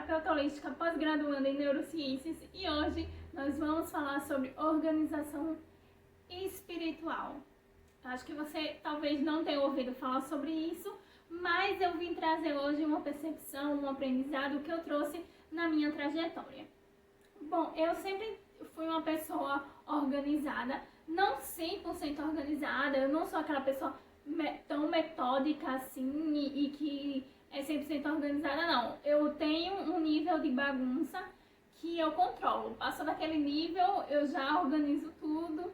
terapeuta holística pós-graduanda em neurociências e hoje nós vamos falar sobre organização espiritual. Acho que você talvez não tenha ouvido falar sobre isso, mas eu vim trazer hoje uma percepção, um aprendizado que eu trouxe na minha trajetória. Bom, eu sempre fui uma pessoa organizada, não 100% organizada, eu não sou aquela pessoa tão metódica assim e que é 100% organizada, não. Eu tenho um nível de bagunça que eu controlo. Passou daquele nível, eu já organizo tudo.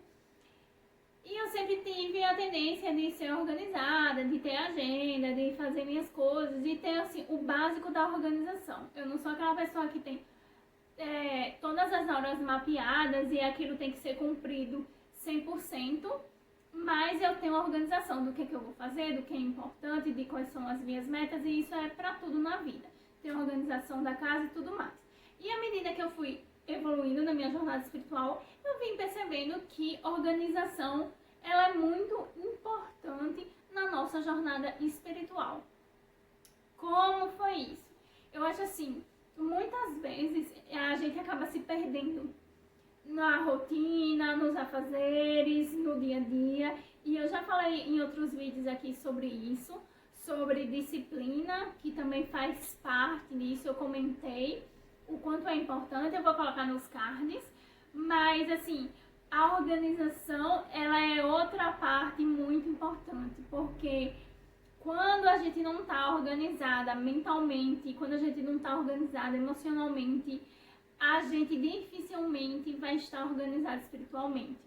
E eu sempre tive a tendência de ser organizada, de ter agenda, de fazer minhas coisas, de ter assim, o básico da organização. Eu não sou aquela pessoa que tem todas as horas mapeadas e aquilo tem que ser cumprido 100%. Mas eu tenho organização do que eu vou fazer, do que é importante, de quais são as minhas metas, e isso é pra tudo na vida. Tenho organização da casa e tudo mais. E à medida que eu fui evoluindo na minha jornada espiritual, eu vim percebendo que organização ela é muito importante na nossa jornada espiritual. Como foi isso? Eu acho assim, muitas vezes a gente acaba se perdendo na rotina, nos afazeres, no dia a dia. E eu já falei em outros vídeos aqui sobre isso, sobre disciplina, que também faz parte disso, eu comentei o quanto é importante, eu vou colocar nos cards, mas assim, a organização, ela é outra parte muito importante, porque quando a gente não está organizada mentalmente, quando a gente não está organizada emocionalmente, a gente dificilmente vai estar organizado espiritualmente.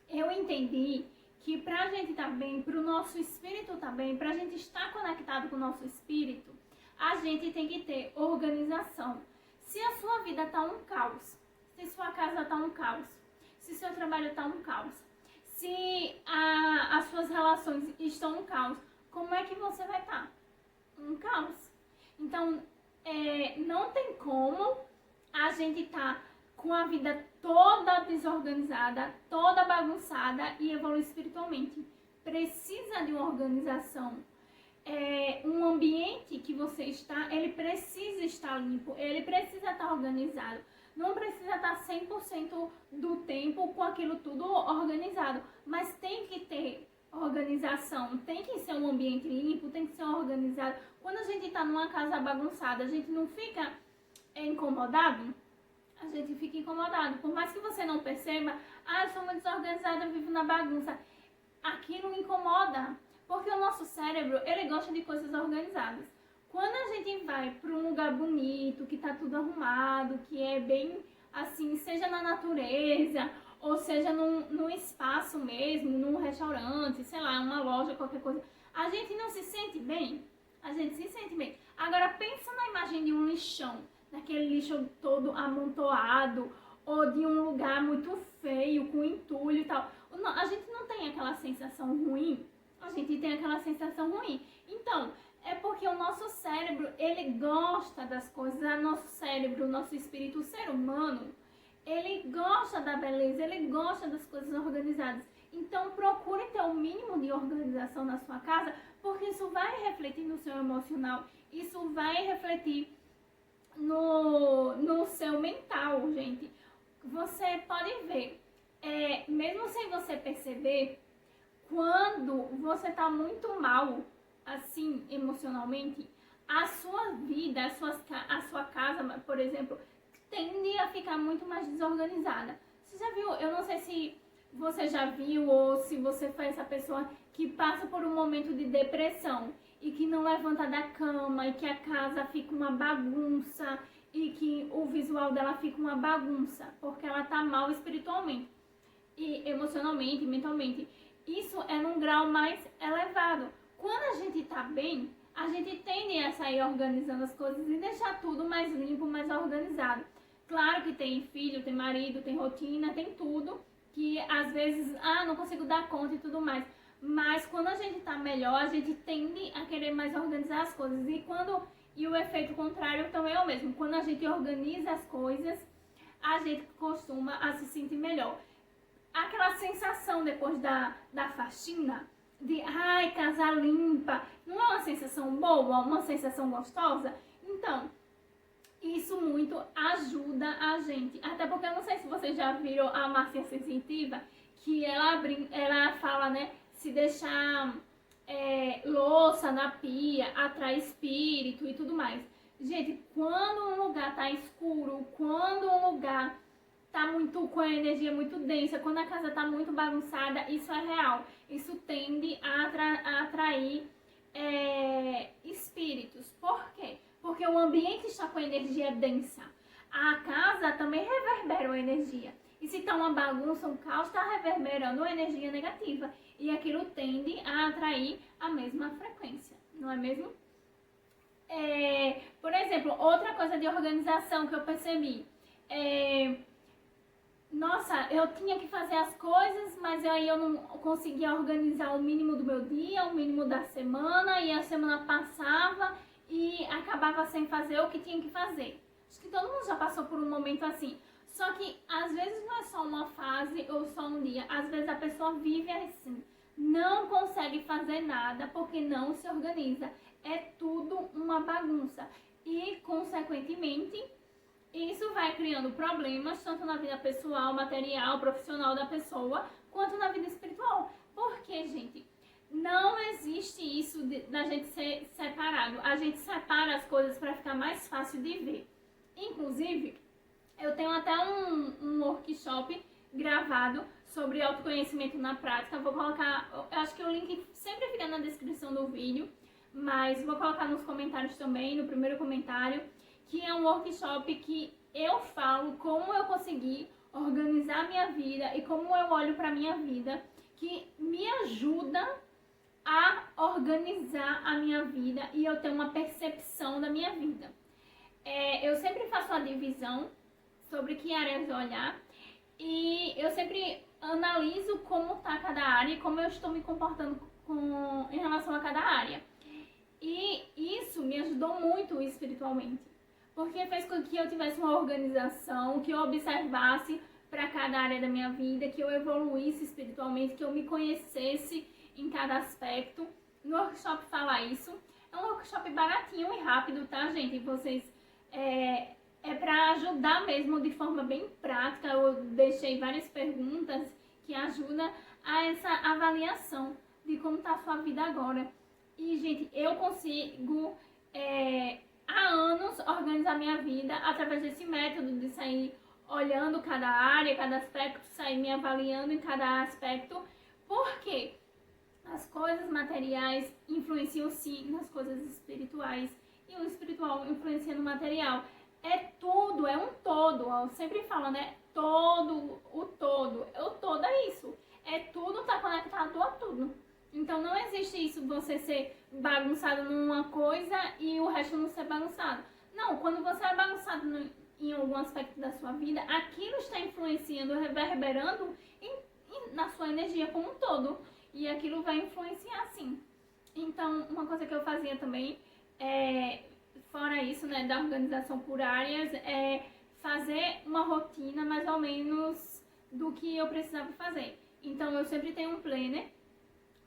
Eu entendi que pra gente estar bem, pro nosso espírito estar bem, pra gente estar conectado com o nosso espírito, a gente tem que ter organização. Se a sua vida tá um caos, se sua casa tá um caos, se seu trabalho tá um caos, se as suas relações estão um caos, como é que você vai estar? Um caos. Então, não tem como a gente tá com a vida toda desorganizada, toda bagunçada e evoluir espiritualmente. Precisa de uma organização. Um ambiente que você está, ele precisa estar limpo, ele precisa estar organizado. Não precisa estar 100% do tempo com aquilo tudo organizado, mas tem que ter organização, tem que ser um ambiente limpo, tem que ser organizado. Quando a gente está numa casa bagunçada, a gente não fica incomodado? A gente fica incomodado. Por mais que você não perceba, eu sou muito desorganizada, eu vivo na bagunça. Aquilo incomoda, porque o nosso cérebro, ele gosta de coisas organizadas. Quando a gente vai para um lugar bonito, que tá tudo arrumado, que é bem assim, seja na natureza, ou seja num espaço mesmo, num restaurante, sei lá, uma loja, qualquer coisa, a gente não se sente bem? A gente se sente bem. Agora pensa na imagem de um lixão, daquele lixo todo amontoado, ou de um lugar muito feio, com entulho e tal. A gente não tem aquela sensação ruim, a gente tem aquela sensação ruim. Então, é porque o nosso cérebro, ele gosta das coisas, o nosso cérebro, o nosso espírito, o ser humano, ele gosta da beleza, ele gosta das coisas organizadas. Então, procure ter o mínimo de organização na sua casa, porque isso vai refletir no seu emocional, isso vai refletir no seu mental, gente. Você pode ver, mesmo sem você perceber, quando você tá muito mal, assim, emocionalmente, a sua vida, a sua casa, por exemplo, tende a ficar muito mais desorganizada. Você já viu? Eu não sei se você já viu ou se você foi essa pessoa que passa por um momento de depressão e que não levanta da cama e que a casa fica uma bagunça e que o visual dela fica uma bagunça porque ela tá mal espiritualmente e emocionalmente, mentalmente. Isso é num grau mais elevado. Quando a gente tá bem, a gente tende a sair organizando as coisas e deixar tudo mais limpo, mais organizado. Claro que tem filho, tem marido, tem rotina, tem tudo que às vezes, não consigo dar conta e tudo mais. Mas quando a gente tá melhor, a gente tende a querer mais organizar as coisas. E o efeito contrário também é o mesmo. Quando a gente organiza as coisas, a gente costuma a se sentir melhor. Aquela sensação depois da faxina, de casa limpa, não é uma sensação boa, uma sensação gostosa? Então, isso muito ajuda a gente. Até porque eu não sei se vocês já viram a Márcia Sensitiva, que ela fala, né, se deixar louça na pia, atrai espírito e tudo mais. Gente, quando um lugar tá escuro, quando um lugar tá muito com a energia muito densa, quando a casa tá muito bagunçada, isso é real. Isso tende a atrair espíritos. Por quê? Porque o ambiente está com energia densa. A casa também reverbera uma energia. E se tá uma bagunça, um caos, está reverberando uma energia negativa. E aquilo tende a atrair a mesma frequência, não é mesmo? Por exemplo, outra coisa de organização que eu percebi. Nossa, eu tinha que fazer as coisas, mas aí eu não conseguia organizar o mínimo do meu dia, o mínimo da semana, e a semana passava e acabava sem fazer o que tinha que fazer. Acho que todo mundo já passou por um momento assim. Só que às vezes não é só uma fase ou só um dia, às vezes a pessoa vive assim, não consegue fazer nada porque não se organiza. É tudo uma bagunça e, consequentemente, isso vai criando problemas tanto na vida pessoal, material, profissional da pessoa, quanto na vida espiritual. Porque, gente, não existe isso da gente ser separado. A gente separa as coisas para ficar mais fácil de ver. Inclusive, eu tenho até um workshop gravado sobre autoconhecimento na prática. Vou colocar, eu acho que o link sempre fica na descrição do vídeo, mas vou colocar nos comentários também, no primeiro comentário, que é um workshop que eu falo como eu consegui organizar minha vida e como eu olho para minha vida, que me ajuda a organizar a minha vida e eu ter uma percepção da minha vida. Eu sempre faço a divisão sobre que áreas olhar e eu sempre analiso como está cada área e como eu estou me comportando em relação a cada área. E isso me ajudou muito espiritualmente, porque fez com que eu tivesse uma organização, que eu observasse para cada área da minha vida, que eu evoluísse espiritualmente, que eu me conhecesse em cada aspecto. No workshop fala isso. É um workshop baratinho e rápido, tá, gente? Vocês para ajudar mesmo de forma bem prática. Eu deixei várias perguntas que ajudam a essa avaliação de como está a sua vida agora. E, gente, eu consigo há anos organizar minha vida através desse método de sair olhando cada área, cada aspecto, sair me avaliando em cada aspecto. Por quê? As coisas materiais influenciam sim nas coisas espirituais e o espiritual influencia no material. É tudo, é um todo. Eu sempre falo, né? Todo, o todo. O todo é isso. Tudo tá conectado a tudo. Então não existe isso, você ser bagunçado numa coisa e o resto não ser bagunçado. Não, quando você é bagunçado em algum aspecto da sua vida, aquilo está influenciando, reverberando na sua energia como um todo. E aquilo vai influenciar sim. Então, uma coisa que eu fazia também, fora isso, né, da organização por áreas, é fazer uma rotina mais ou menos do que eu precisava fazer. Então, eu sempre tenho um planner.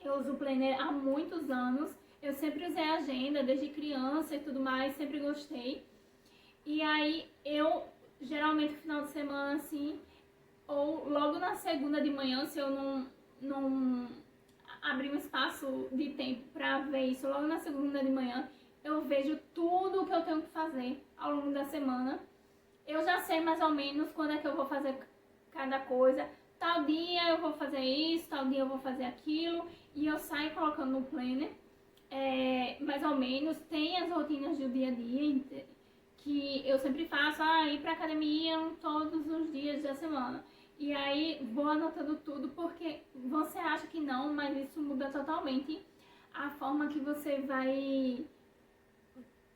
Eu uso o planner há muitos anos. Eu sempre usei a agenda desde criança e tudo mais, sempre gostei. E aí eu, geralmente no final de semana assim, ou logo na segunda de manhã, se eu não abrir um espaço de tempo pra ver isso, logo na segunda de manhã, eu vejo tudo o que eu tenho que fazer ao longo da semana. Eu já sei mais ou menos quando é que eu vou fazer cada coisa. Tal dia eu vou fazer isso, tal dia eu vou fazer aquilo. E eu saio colocando no planner, mais ou menos. Tem as rotinas do dia a dia, que eu sempre faço, ir pra academia todos os dias da semana. E aí vou anotando tudo, porque você acha que não, mas isso muda totalmente a forma que você vai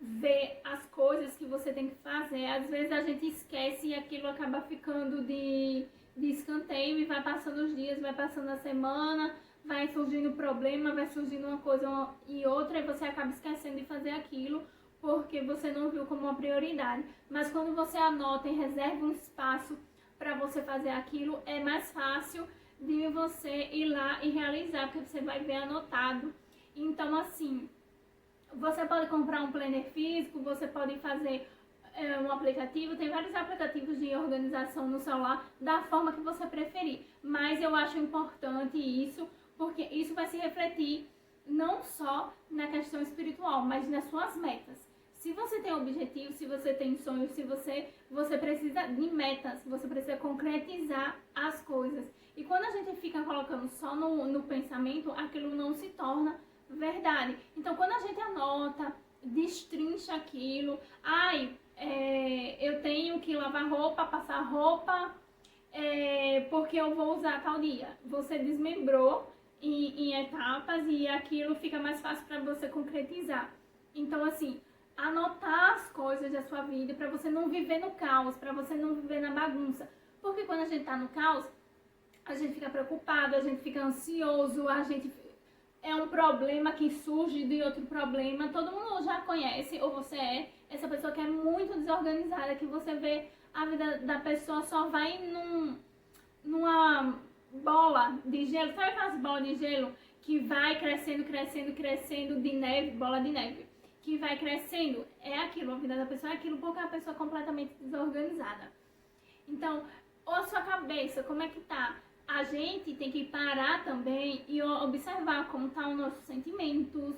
ver as coisas que você tem que fazer. Às vezes a gente esquece e aquilo acaba ficando de escanteio e vai passando os dias, vai passando a semana, vai surgindo problema, vai surgindo uma coisa e outra e você acaba esquecendo de fazer aquilo porque você não viu como uma prioridade. Mas quando você anota e reserva um espaço para você fazer aquilo, é mais fácil de você ir lá e realizar, porque você vai ver anotado. Então, assim, você pode comprar um planner físico, você pode fazer um aplicativo, tem vários aplicativos de organização no celular, da forma que você preferir. Mas eu acho importante isso, porque isso vai se refletir não só na questão espiritual, mas nas suas metas. Se você tem objetivos, se você tem sonhos, se você precisa de metas, você precisa concretizar as coisas. E quando a gente fica colocando só no pensamento, aquilo não se torna verdade. Então, quando a gente anota, destrincha aquilo, eu tenho que lavar roupa, passar roupa, porque eu vou usar tal dia. Você desmembrou em etapas e aquilo fica mais fácil para você concretizar. Então, assim, anotar as coisas da sua vida para você não viver no caos, para você não viver na bagunça. Porque quando a gente tá no caos, a gente fica preocupado, a gente fica ansioso, é um problema que surge de outro problema. Todo mundo já conhece, ou você é essa pessoa que é muito desorganizada, que você vê a vida da pessoa só vai numa bola de gelo. Sabe aquelas bolas de gelo que vai crescendo, crescendo, crescendo de neve, bola de neve, que vai crescendo? É aquilo, a vida da pessoa é aquilo, porque é a pessoa é completamente desorganizada. Então, ou a sua cabeça, como é que tá? A gente tem que parar também e observar como estão os nossos sentimentos.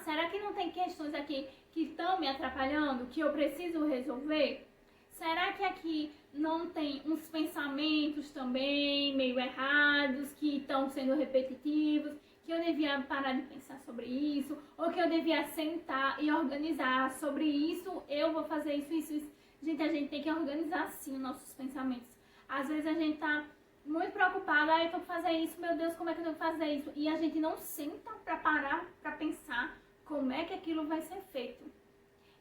Será que não tem questões aqui que estão me atrapalhando, que eu preciso resolver? Será que aqui não tem uns pensamentos também meio errados, que estão sendo repetitivos, que eu devia parar de pensar sobre isso, ou que eu devia sentar e organizar sobre isso, eu vou fazer isso, isso, isso. Gente, a gente tem que organizar sim os nossos pensamentos. Às vezes a gente tá muito preocupada, eu tenho que fazer isso, meu Deus, como é que eu tenho que fazer isso? E a gente não senta para parar, para pensar como é que aquilo vai ser feito.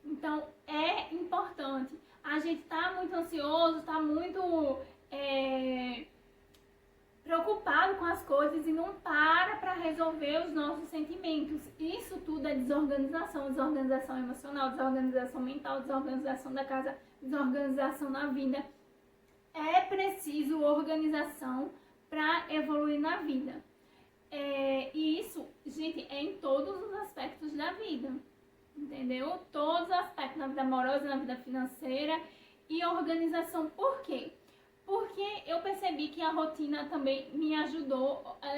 Então, é importante. A gente tá muito ansioso, tá muito preocupado com as coisas e não para resolver os nossos sentimentos. Isso tudo é desorganização emocional, desorganização mental, desorganização da casa, desorganização na vida. É preciso organização para evoluir na vida. E isso, gente, é em todos os aspectos da vida, entendeu? Todos os aspectos, na vida amorosa, na vida financeira e organização. Por quê? Porque eu percebi que a rotina também me ajudou a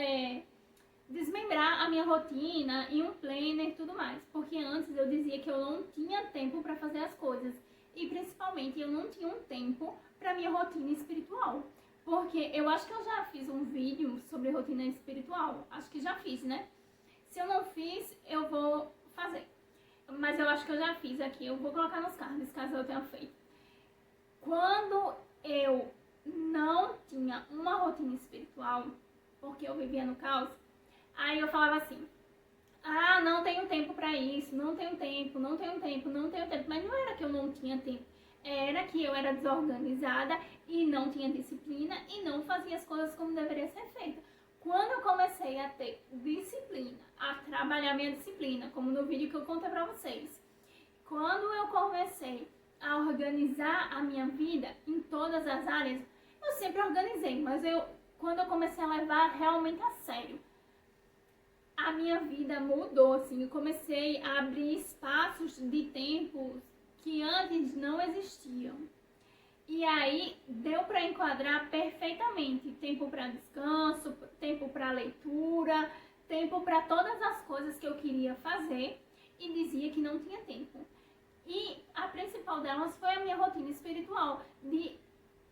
desmembrar a minha rotina em um planner e tudo mais. Porque antes eu dizia que eu não tinha tempo para fazer as coisas. E principalmente eu não tinha um tempo para minha rotina espiritual. Porque eu acho que eu já fiz um vídeo sobre rotina espiritual. Acho que já fiz, né? Se eu não fiz, eu vou fazer. Mas eu acho que eu já fiz aqui. Eu vou colocar nos cards, caso eu tenha feito. Quando eu não tinha uma rotina espiritual, porque eu vivia no caos, aí eu falava assim: não tenho tempo pra isso, não tenho tempo. Mas não era que eu não tinha tempo, era que eu era desorganizada e não tinha disciplina e não fazia as coisas como deveria ser feita. Quando eu comecei a ter disciplina, a trabalhar minha disciplina, como no vídeo que eu contei pra vocês, quando eu comecei a organizar a minha vida em todas as áreas, eu sempre organizei, mas quando eu comecei a levar realmente a sério, a minha vida mudou, assim. Eu comecei a abrir espaços de tempo que antes não existiam. E aí deu para enquadrar perfeitamente tempo para descanso, tempo para leitura, tempo para todas as coisas que eu queria fazer e dizia que não tinha tempo. E a principal delas foi a minha rotina espiritual, de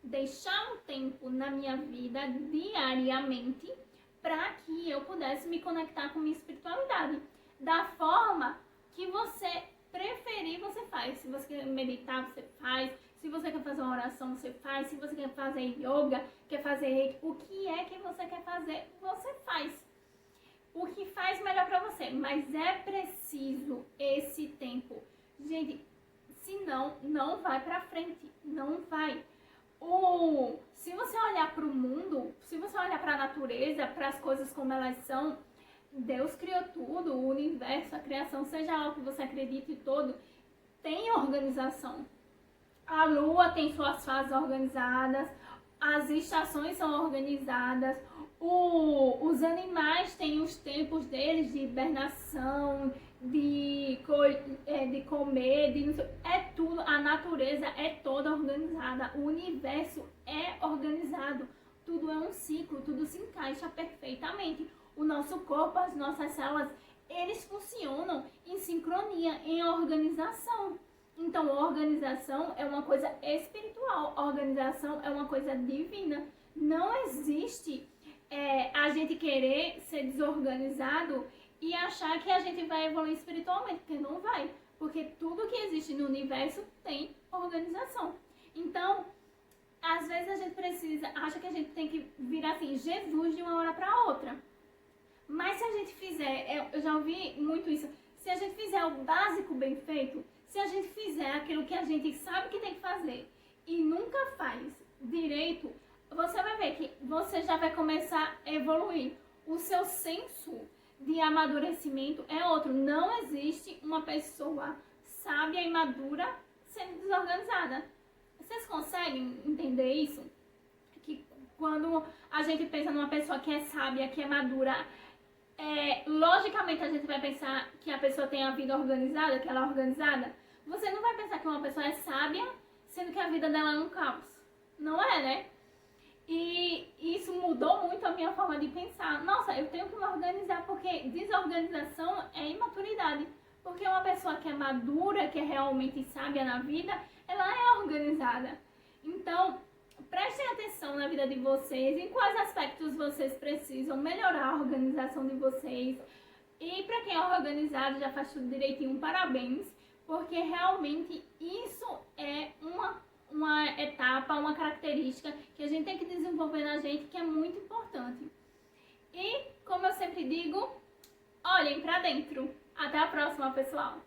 deixar um tempo na minha vida diariamente para que eu pudesse me conectar com minha espiritualidade. Da forma que você preferir, você faz. Se você quer meditar, você faz. Se você quer fazer uma oração, você faz. Se você quer fazer yoga, quer fazer reiki, o que é que você quer fazer, você faz. O que faz melhor para você. Mas é preciso esse tempo. Gente, senão não vai para frente. Não vai. Se você olhar para o mundo, se você olhar para a natureza, para as coisas como elas são, Deus criou tudo, o universo, a criação, seja lá o que você acredite todo, tem organização. A lua tem suas fases organizadas, as estações são organizadas, os animais têm os tempos deles de hibernação, de comer, é tudo, a natureza é toda organizada, o universo é organizado, tudo é um ciclo, tudo se encaixa perfeitamente. O nosso corpo, as nossas células, eles funcionam em sincronia, em organização. Então, organização é uma coisa espiritual, organização é uma coisa divina. Não existe a gente querer ser desorganizado e achar que a gente vai evoluir espiritualmente, porque não vai. Porque tudo que existe no universo tem organização. Então, às vezes a gente acha que a gente tem que virar assim, Jesus de uma hora para outra. Mas se a gente fizer, eu já ouvi muito isso, se a gente fizer o básico bem feito, se a gente fizer aquilo que a gente sabe que tem que fazer e nunca faz direito, você vai ver que você já vai começar a evoluir. O seu senso de amadurecimento é outro. Não existe uma pessoa sábia e madura sendo desorganizada. Vocês conseguem entender isso? Que quando a gente pensa numa pessoa que é sábia, que é madura, logicamente a gente vai pensar que a pessoa tem a vida organizada, que ela é organizada. Você não vai pensar que uma pessoa é sábia, sendo que a vida dela é um caos. Não é, né? E isso mudou muito a minha forma de pensar. Nossa, eu tenho que me organizar, porque desorganização é imaturidade. Porque uma pessoa que é madura, que é realmente sábia na vida, ela é organizada. Então, prestem atenção na vida de vocês, em quais aspectos vocês precisam melhorar a organização de vocês. E para quem é organizado, já faz tudo direitinho, parabéns, porque realmente isso é uma etapa, uma característica que a gente tem que desenvolver na gente, que é muito importante. E, como eu sempre digo, olhem para dentro. Até a próxima, pessoal!